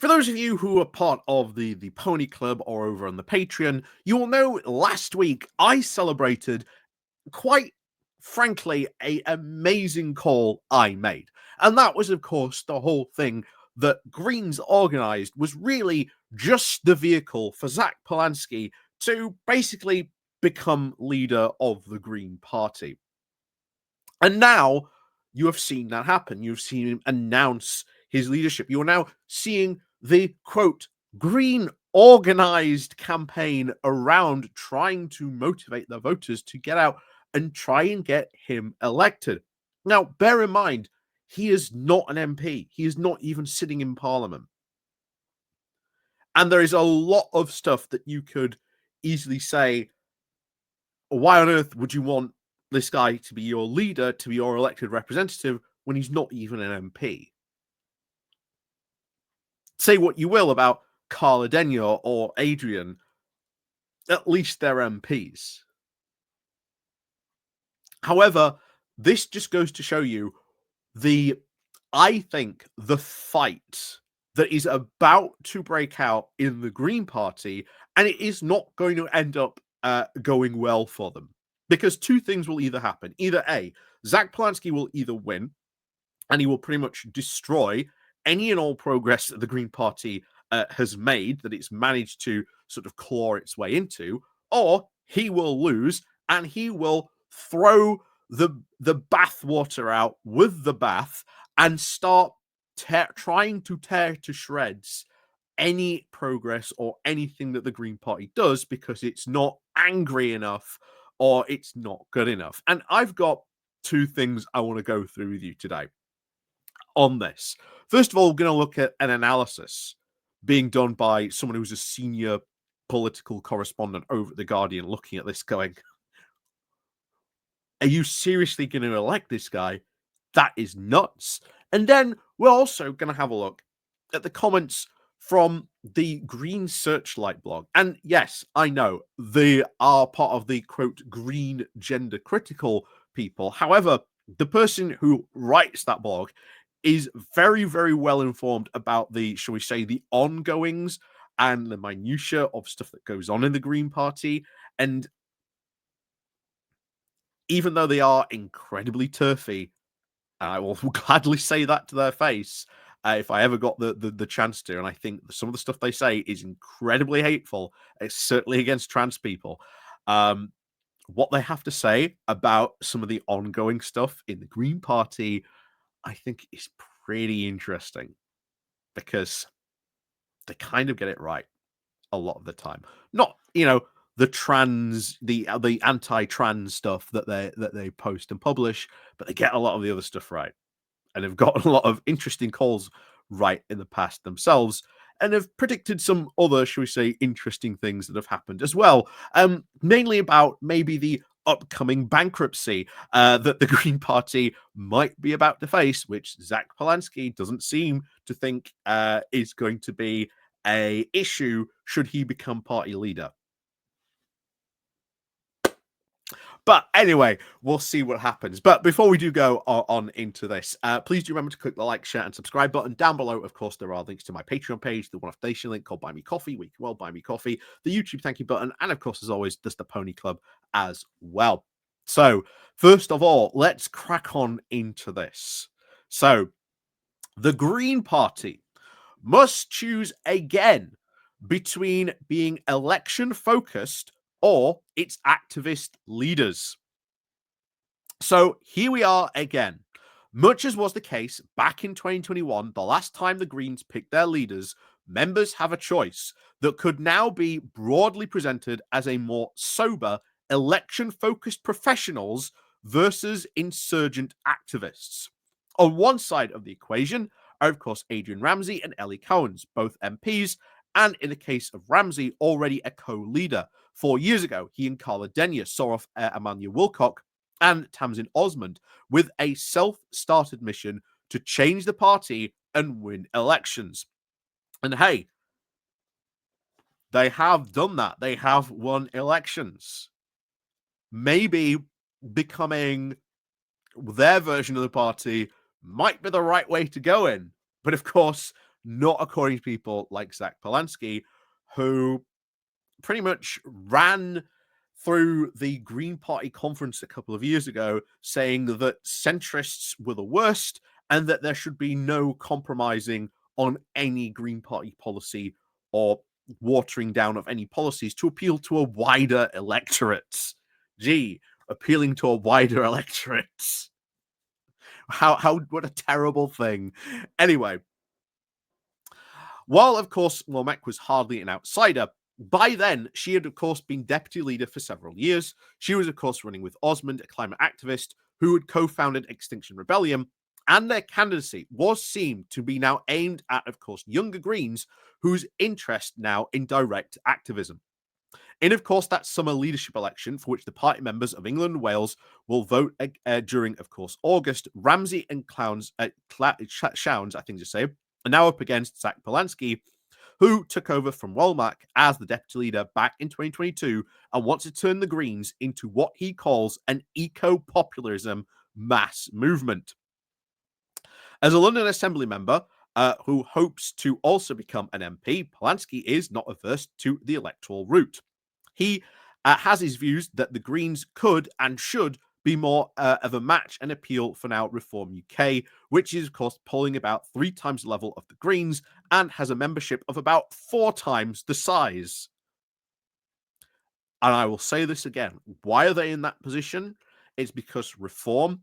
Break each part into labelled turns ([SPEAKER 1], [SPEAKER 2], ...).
[SPEAKER 1] For those of you who are part of the Pony Club or over on the Patreon, you will know last week I celebrated, quite frankly, a amazing call I made. And that was, of course, the whole thing that Greens organized was really just the vehicle for Zack Polanski to basically become leader of the Green Party. And now you have seen that happen. You've seen him announce his leadership. You're now seeing the, quote, Green organized campaign around trying to motivate the voters to get out and try and get him elected. Now, bear in mind, he is not an MP. He is not even sitting in Parliament. And there is a lot of stuff that you could easily say, why on earth would you want this guy to be your leader, to be your elected representative, when he's not even an MP? Say what you will about Carla Denyer or Adrian, at least they're MPs. However, this just goes to show you I think the fight that is about to break out in the Green Party, and it is not going to end up going well for them. Because two things will either happen. Either A, Zack Polanski will either win, and he will pretty much destroy any and all progress that the Green Party has made, that it's managed to sort of claw its way into, or he will lose, and he will throw the bathwater out with the bath and start trying to tear to shreds any progress or anything that the Green Party does, because it's not angry enough or it's not good enough. And I've got two things I want to go through with you today on this. First of all, we're going to look at an analysis being done by someone who's a senior political correspondent over at The Guardian, looking at this going, are you seriously going to elect this guy? That is nuts. And then we're also going to have a look at the comments from the Green Searchlight blog. And yes, I know they are part of the, quote, green gender critical people. However, the person who writes that blog is very, very well informed about the, shall we say, the ongoings and the minutiae of stuff that goes on in the Green Party. And even though they are incredibly turfy, I will gladly say that to their face if I ever got the chance to. And I think some of the stuff they say is incredibly hateful. It's certainly against trans people. What they have to say about some of the ongoing stuff in the Green Party, I think is pretty interesting, because they kind of get it right a lot of the time. Not, the anti-trans stuff that they post and publish, but they get a lot of the other stuff right, and have gotten a lot of interesting calls right in the past themselves, and have predicted some other, shall we say, interesting things that have happened as well. Mainly about maybe the upcoming bankruptcy that the Green Party might be about to face, which Zack Polanski doesn't seem to think is going to be a issue should he become party leader. But anyway, we'll see what happens. But before we do go on into this, please do remember to click the like, share, and subscribe button down below. Of course, there are links to my Patreon page, the one-off donation link called Buy Me Coffee, where you can buy me coffee, the YouTube thank you button, and of course, as always, there's the Pony Club as well. So, first of all, let's crack on into this. So, the Green Party must choose again between being election-focused or its activist leaders. So here we are again. Much as was the case back in 2021, the last time the Greens picked their leaders, members have a choice that could now be broadly presented as a more sober, election-focused professionals versus insurgent activists. On one side of the equation are, of course, Adrian Ramsay and Ellie, both MPs, and in the case of Ramsay, already a co-leader. 4 years ago, he and Carla Denyer saw off Emmanuel Wilcock and Tamsin Osmond with a self-started mission to change the party and win elections. And hey, they have done that. They have won elections. Maybe becoming their version of the party might be the right way to go in. But of course, not according to people like Zack Polanski, who pretty much ran through the Green Party conference a couple of years ago saying that centrists were the worst and that there should be no compromising on any Green Party policy or watering down of any policies to appeal to a wider electorate. Gee, appealing to a wider electorate. What a terrible thing. Anyway, while, of course, Womack was hardly an outsider, by then, she had, of course, been deputy leader for several years. She was, of course, running with Osmond, a climate activist who had co-founded Extinction Rebellion, and their candidacy was seen to be now aimed at, of course, younger Greens whose interest now in direct activism. In, of course, that summer leadership election for which the party members of England and Wales will vote during, of course, August, Ramsay and Chowns, I think to say, are now up against Zack Polanski, who took over from Womack as the deputy leader back in 2022 and wants to turn the Greens into what he calls an eco-populism mass movement. As a London Assembly member who hopes to also become an MP, Palansky is not averse to the electoral route. He has his views that the Greens could and should be more of a match and appeal for now Reform UK, which is, of course, polling about 3 times the level of the Greens and has a membership of about 4 times the size. And I will say this again. Why are they in that position? It's because Reform,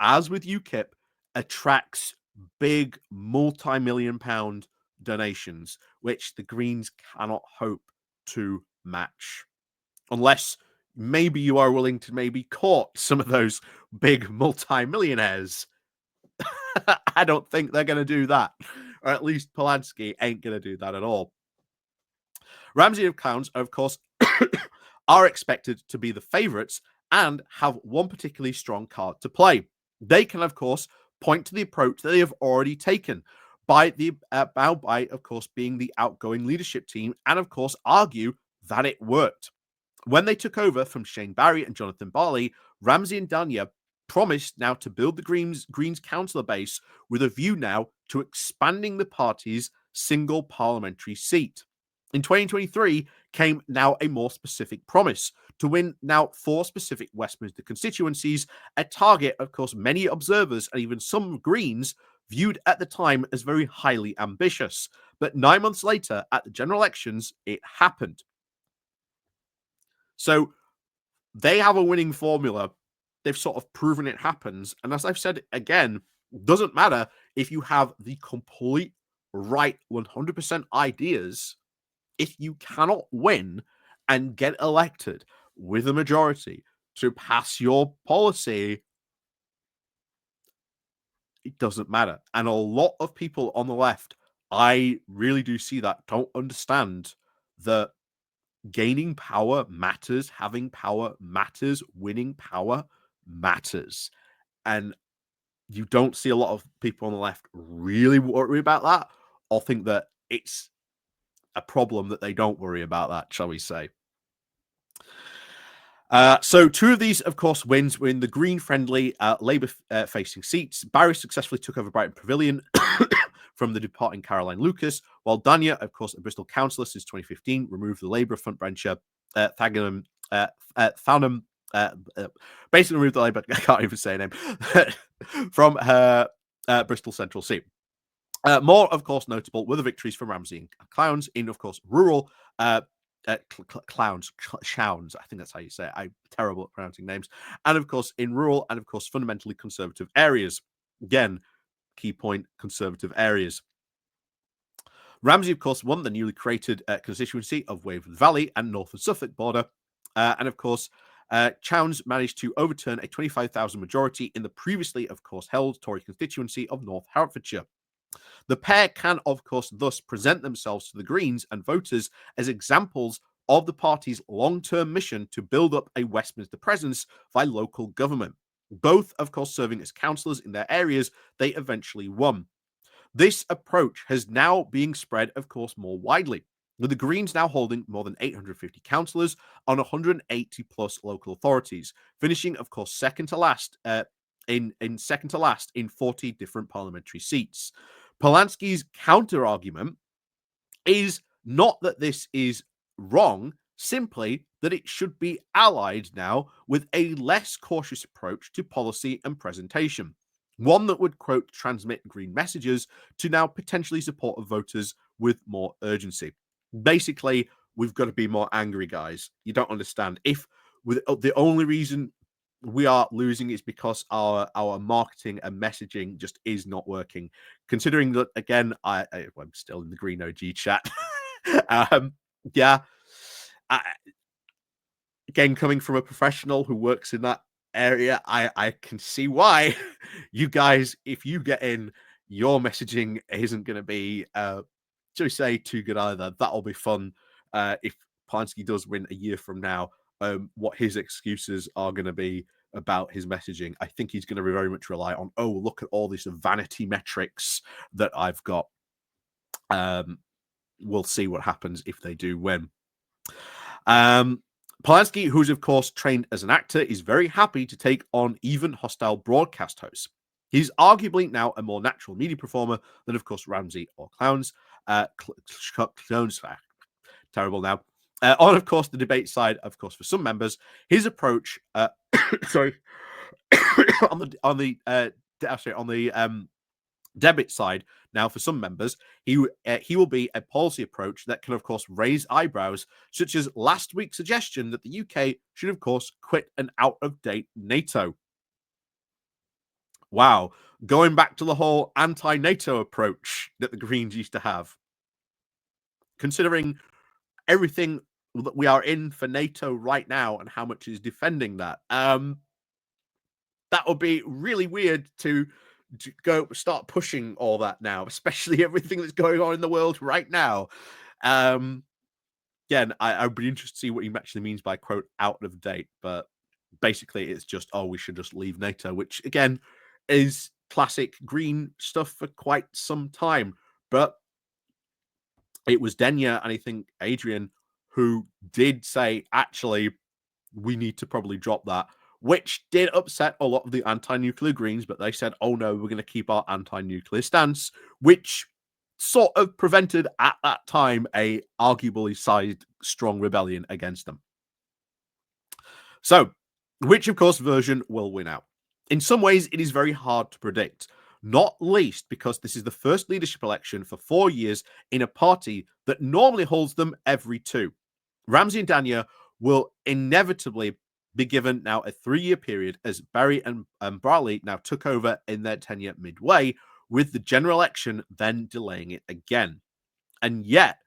[SPEAKER 1] as with UKIP, attracts big multi-million pound donations, which the Greens cannot hope to match. Unless maybe you are willing to maybe court some of those big multi-millionaires. I don't think they're going to do that. Or at least Palansky ain't going to do that at all. Ramsay and Chowns, of course, are expected to be the favourites and have one particularly strong card to play. They can, of course, point to the approach that they have already taken by, of course, being the outgoing leadership team and, of course, argue that it worked. When they took over from Shane Barry and Jonathan Barley, Ramsay and Danya promised now to build the Greens councillor base with a view now to expanding the party's single parliamentary seat. In 2023 came now a more specific promise to win now 4 specific Westminster constituencies, a target, of course, many observers and even some Greens viewed at the time as very highly ambitious. But 9 months later, at the general elections, it happened. So they have a winning formula. They've sort of proven it happens. And as I've said again, doesn't matter if you have the complete right 100% ideas, if you cannot win and get elected with a majority to pass your policy, it doesn't matter. And a lot of people on the left, I really do see that, don't understand that gaining power matters, having power matters, winning power matters. And you don't see a lot of people on the left really worry about that or think that it's a problem that they don't worry about that, shall we say. So 2 of these, of course, wins were in the Green-friendly Labour-facing seats. Barry successfully took over Brighton Pavilion from the departing Caroline Lucas, while Danya, of course, a Bristol councillor since 2015, removed the Labour frontbencher Thanam, basically removed the Labour, I can't even say her name, from her Bristol Central seat. More, of course, notable were the victories from Ramsay and Chowns in, of course, rural Chowns, I think that's how you say it. I'm terrible at pronouncing names. And, of course, in rural and, of course, fundamentally conservative areas. Again, key point, conservative areas. Ramsay, of course, won the newly created constituency of Waverley Valley and Northern Suffolk border. And, of course, Chowns managed to overturn a 25,000 majority in the previously, of course, held Tory constituency of North Hertfordshire. The pair can, of course, thus present themselves to the Greens and voters as examples of the party's long-term mission to build up a Westminster presence via local government. Both, of course, serving as councillors in their areas they eventually won. This approach has now being spread, of course, more widely, with the Greens now holding more than 850 councillors on 180 plus local authorities, finishing, of course, second to last in 40 different parliamentary seats. Palansky's counter argument is not that this is wrong, simply that it should be allied now with a less cautious approach to policy and presentation. One that would, quote, transmit green messages to now potentially support voters with more urgency. Basically, we've got to be more angry, guys. You don't understand. If with the only reason we are losing is because our marketing and messaging just is not working. Considering that, again, I'm still in the Green OG chat. Yeah, I, again, coming from a professional who works in that area, I can see why you guys, if you get in, your messaging isn't going to be, shall we say, too good either. That'll be fun. If Palansky does win a year from now, what his excuses are going to be about his messaging. I think he's going to very much rely on, oh, look at all these vanity metrics that I've got. We'll see what happens if they do win. Palansky, who's of course trained as an actor, is very happy to take on even hostile broadcast hosts. He's arguably now a more natural media performer than, of course, Ramsay or Chowns. Chowns, terrible now. On, of course, the debate side, of course, for some members, his approach, sorry, on the debit side, now for some members, he will be a policy approach that can, of course, raise eyebrows, such as last week's suggestion that the UK should, of course, quit an out-of-date NATO. Wow, going back to the whole anti-NATO approach that the Greens used to have. Considering everything that we are in for NATO right now and how much is defending that, that would be really weird to go start pushing all that now, especially everything that's going on in the world right now. Again, I'd be interested to see what he actually means by, quote, out of date, but basically it's just, oh, we should just leave NATO, which again is classic Green stuff for quite some time. But it was Denya and I think Adrian who did say, actually, we need to probably drop that, which did upset a lot of the anti-nuclear Greens, but they said, oh no, we're going to keep our anti-nuclear stance, which sort of prevented at that time a arguably sized strong rebellion against them. So, which of course version will win out? In some ways, it is very hard to predict, not least because this is the first leadership election for 4 years in a party that normally holds them every 2. Ramsay and Danya will inevitably be given now a 3-year period as Barry and Barley now took over in their tenure midway, with the general election then delaying it again. And yet,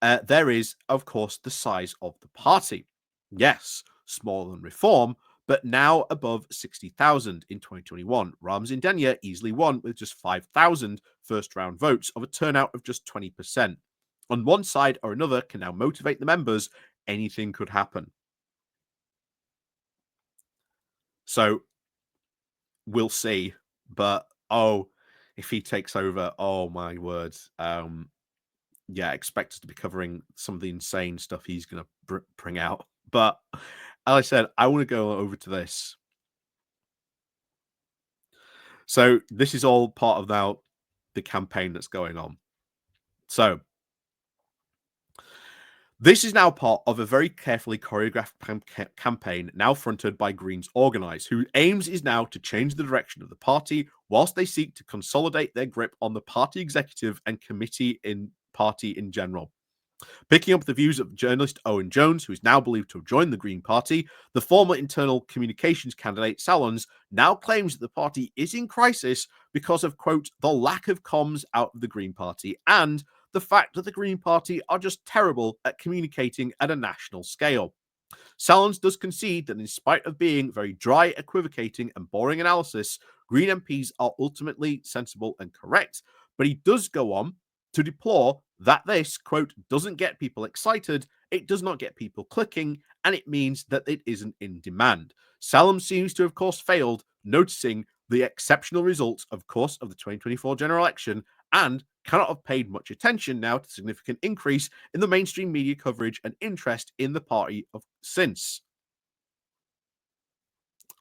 [SPEAKER 1] there is, of course, the size of the party. Yes, smaller than Reform, but now above 60,000 in 2021. Ramsay and Danya easily won with just 5,000 first-round votes of a turnout of just 20%. On one side or another can now motivate the members. Anything could happen. So we'll see. But if he takes over, oh my words. Yeah, expect us to be covering some of the insane stuff he's going to bring out. But as I said, I want to go over to this. So this is all part of now the campaign that's going on. So this is now part of a very carefully choreographed campaign now fronted by Greens Organise, whose aims is now to change the direction of the party whilst they seek to consolidate their grip on the party executive and committee in party in general. Picking up the views of journalist Owen Jones, who is now believed to have joined the Green Party, the former internal communications candidate Chowns now claims that the party is in crisis because of, quote, the lack of comms out of the Green Party and the fact that the Green Party are just terrible at communicating at a national scale. Chowns does concede that in spite of being very dry, equivocating and boring analysis, Green MPs are ultimately sensible and correct, but he does go on to deplore that this, quote, doesn't get people excited, it does not get people clicking, and it means that it isn't in demand. Chowns seems to have, of course, failed, noticing the exceptional results, of course, of the 2024 general election, and cannot have paid much attention now to the significant increase in the mainstream media coverage and interest in the party of since.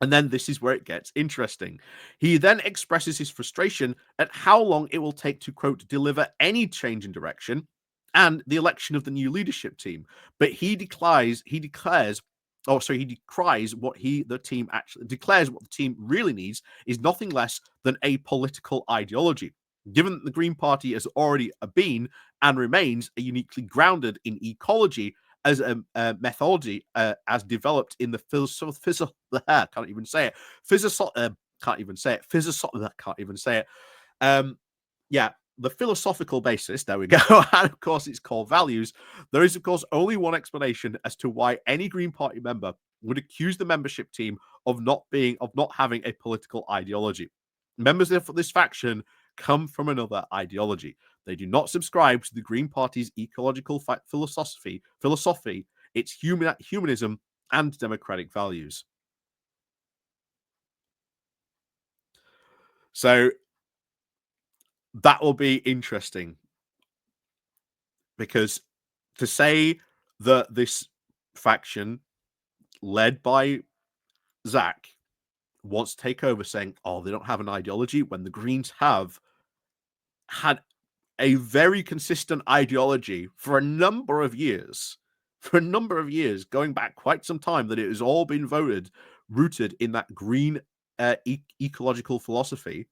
[SPEAKER 1] And then this is where it gets interesting. He then expresses his frustration at how long it will take to, quote, deliver any change in direction and the election of the new leadership team. But he decries what the team actually declares what the team really needs is nothing less than a political ideology. Given that the Green Party has already been and remains a uniquely grounded in ecology as a methodology as developed in the can't even say it. Can't even say it. Can't even say it. Yeah, the philosophical basis. There we go. And of course, its core values. There is, of course, only one explanation as to why any Green Party member would accuse the membership team of not having a political ideology. Members of this faction come from another ideology. They do not subscribe to the Green Party's ecological philosophy, its humanism, and democratic values. So that will be interesting, because to say that this faction led by Zack wants to take over, saying, oh, they don't have an ideology, when the Greens have had a very consistent ideology for a number of years, going back quite some time, that it has all been rooted in that green ecological philosophy.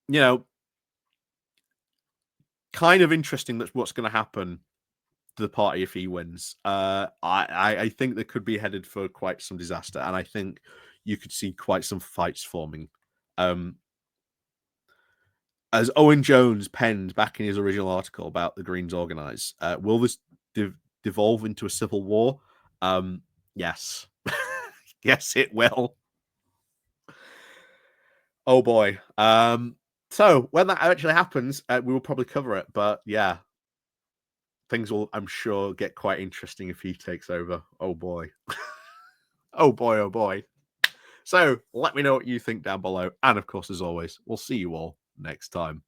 [SPEAKER 1] You know, kind of interesting that's what's going to happen to the party if he wins. I think they could be headed for quite some disaster, and I think you could see quite some fights forming. As Owen Jones penned back in his original article about the Greens organize, will this devolve into a civil war? Yes. Yes, it will. Oh boy. So when that actually happens, we will probably cover it. But yeah, things will, I'm sure, get quite interesting if he takes over. Oh boy. Oh boy, oh boy. So let me know what you think down below. And of course, as always, we'll see you all next time.